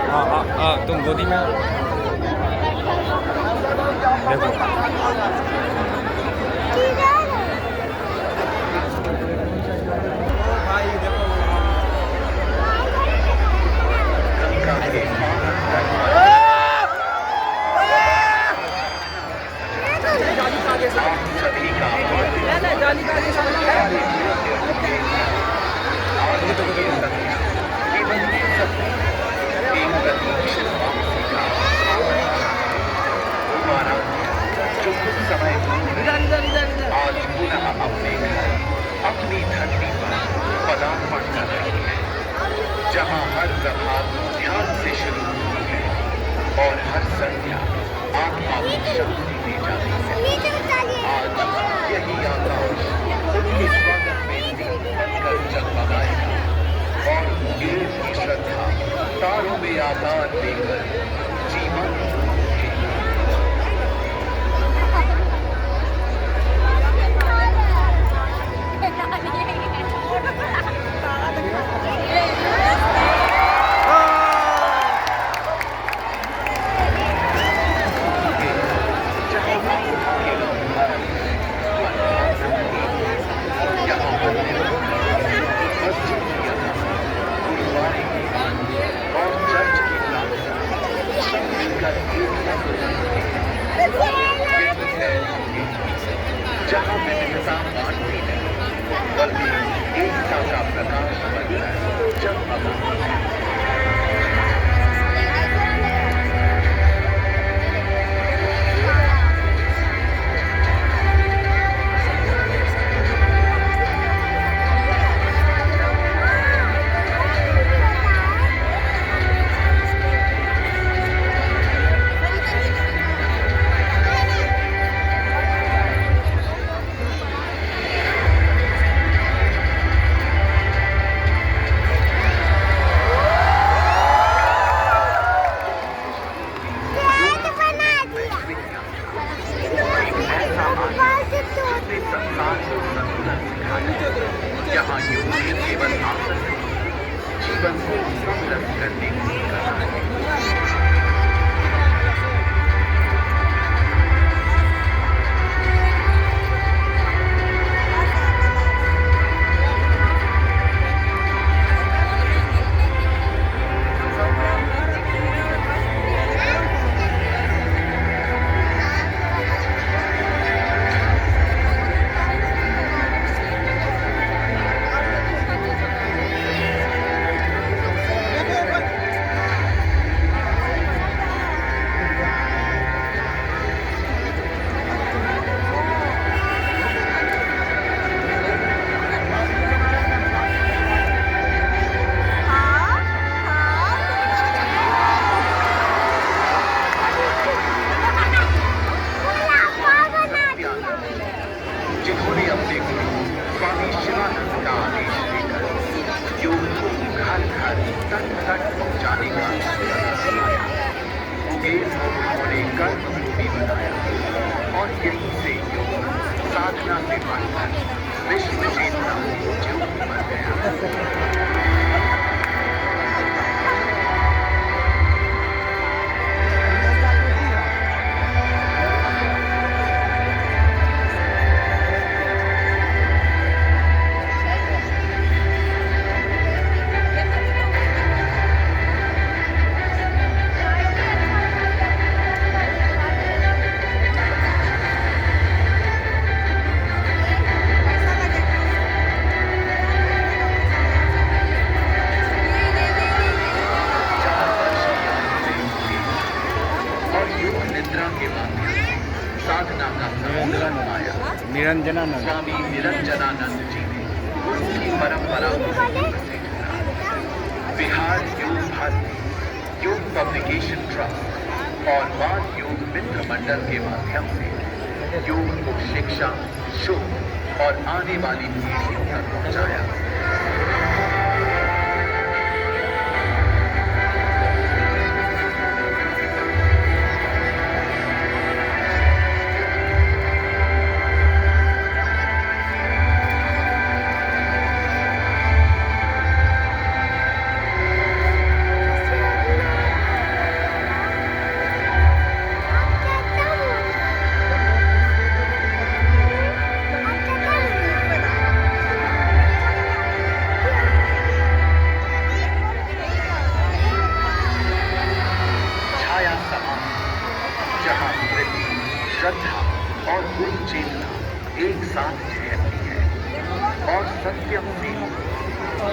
तुम गोदी में देखो। भाई देखो आज पुनः अपने घर अपनी धरती पर पदार्पण कर रही है, जहाँ हर प्रभात ध्यान से शुरू होती है और हर संध्या आत्मा को शांति दे जाती है। आज यही आकाश उनके स्वागत में दीप बनकर जगमगाएगा और देव की श्रद्धा तारों में आकार देकर जीवन जहाँ विविधता बांटती है, वही एकता का प्रकाश बनकर जगमगाती है। यहाँ योग केवल आसन नहीं, जीवन को समृद्ध करने की कला है। जिन्होंने अपने गुरु स्वामी शिवानंद का आदेश देकर योग को घर घर तन तक पहुंचाने का सिखाया। उन्होंने कर्म भूमि बनाया और यहीं से योग साधना से बढ़कर विश्व चेतना ज्योति बन गया। साधना का आया निरंजनानंद स्वामी निरंजनानंद जी ने गुरु की परंपरा को बिहार योग भारती योग पब्लिकेशन ट्रस्ट और बाल योग मित्र मंडल के माध्यम से योग को शिक्षा, शोध और आने वाली पीढ़ियों तक पहुंचाया। चेतना एक साथ ठहरती है और सत्यम से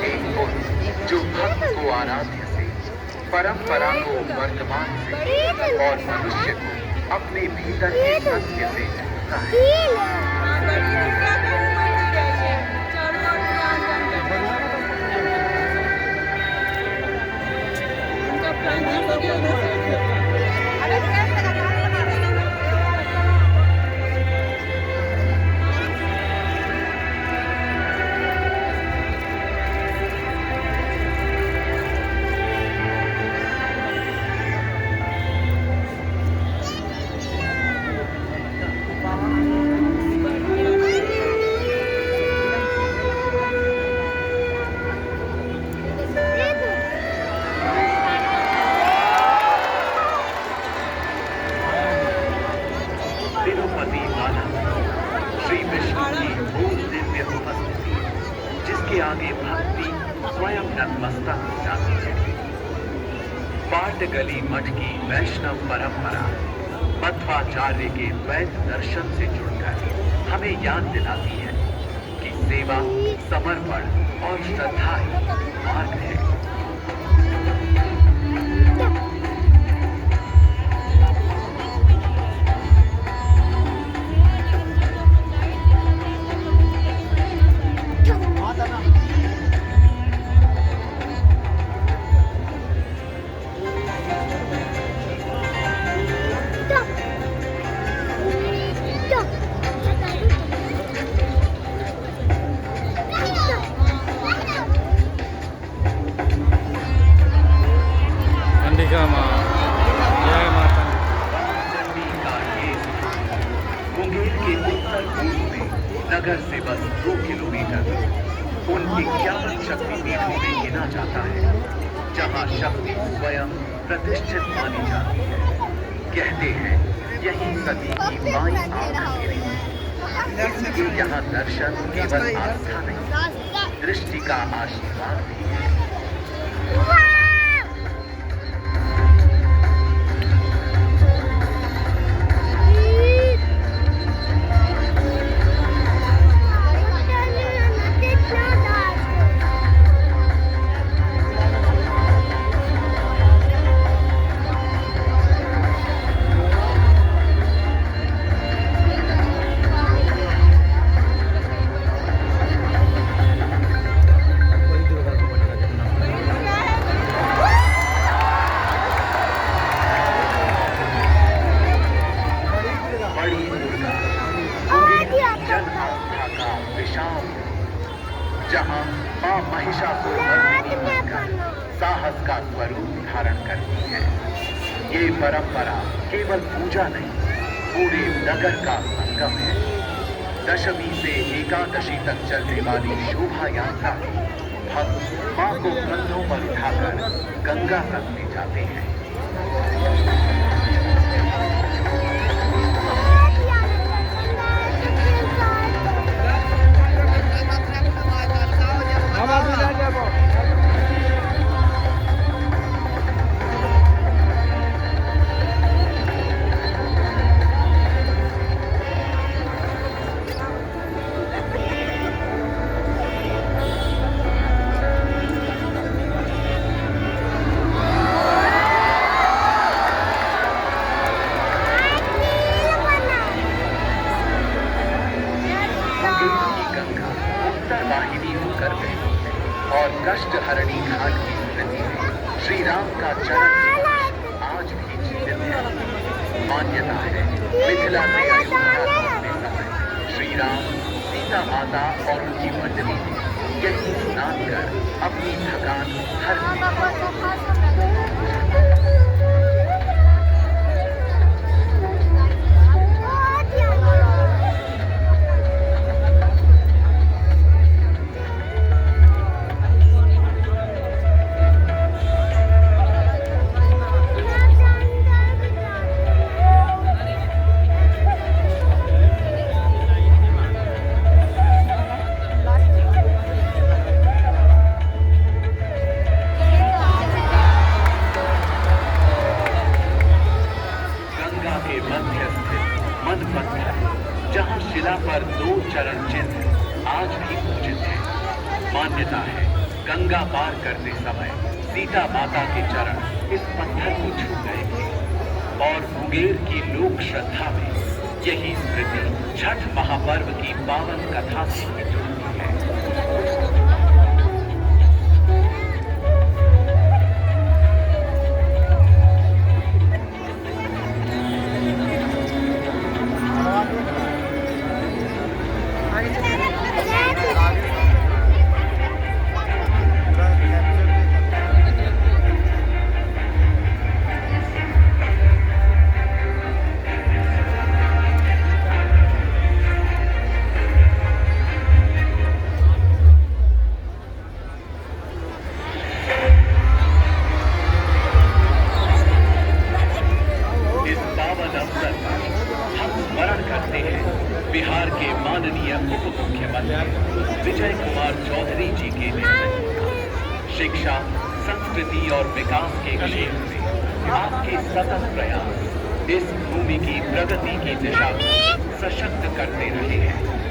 एक पुरुष जो भक्त को आराध्य से, परंपरा को वर्तमान से और मनुष्य को अपने भीतर के सत्य से जोड़ता है। श्री विष्णु की भूत दिव्य उपस्थिति, जिसके आगे भक्ति स्वयं नतमस्तक हो जाती है। पाटगली मठ की वैष्णव परंपरा मध्वाचार्य के वैद दर्शन से जुड़कर हमें याद दिलाती है कि सेवा, समर्पण और श्रद्धा ही मार्ग है। मुंगेर के उत्तर पूर्व में नगर से बस 2 किलोमीटर उन 51 शक्तिपीठों में गिना जाता है जहां शक्ति स्वयं प्रतिष्ठित मानी जाती है। कहते हैं यही सती की माई आंख गिरी, इसलिए यहाँ दर्शन केवल आस्था नहीं, दृष्टि का आशीर्वाद भी है। जहां मां महिषासुर मर्दिनी बनकर साहस का स्वरूप धारण करती है। ये परंपरा केवल पूजा नहीं, पूरे नगर का संगम है। दशमी से एकादशी तक चलने वाली शोभा यात्रा में भक्त मां को कंधों पर उठाकर गंगा तक ले जाते हैं। और कष्ट हरणी घाट की स्मृति में श्री राम का चरण आज भी जीवित है। मान्यता है मिथिला से अयोध्या लौटते समय श्री राम, सीता माता और उनकी मंडली ने यही स्नान कर अपनी थकान हर चरण चिन्ह आज भी पूजित है। मान्यता है गंगा पार करते समय सीता माता के चरण इस पत्थर को छू गए थे और मुंगेर की लोक श्रद्धा में यही स्मृति छठ महापर्व की पावन कथा से भी जुड़ती है। बिहार के माननीय उप मुख्यमंत्री विजय कुमार चौधरी जी के नेतृत्व में शिक्षा, संस्कृति और विकास के क्षेत्र में आपके सतत प्रयास इस भूमि की प्रगति की दिशा को सशक्त करते रहे हैं।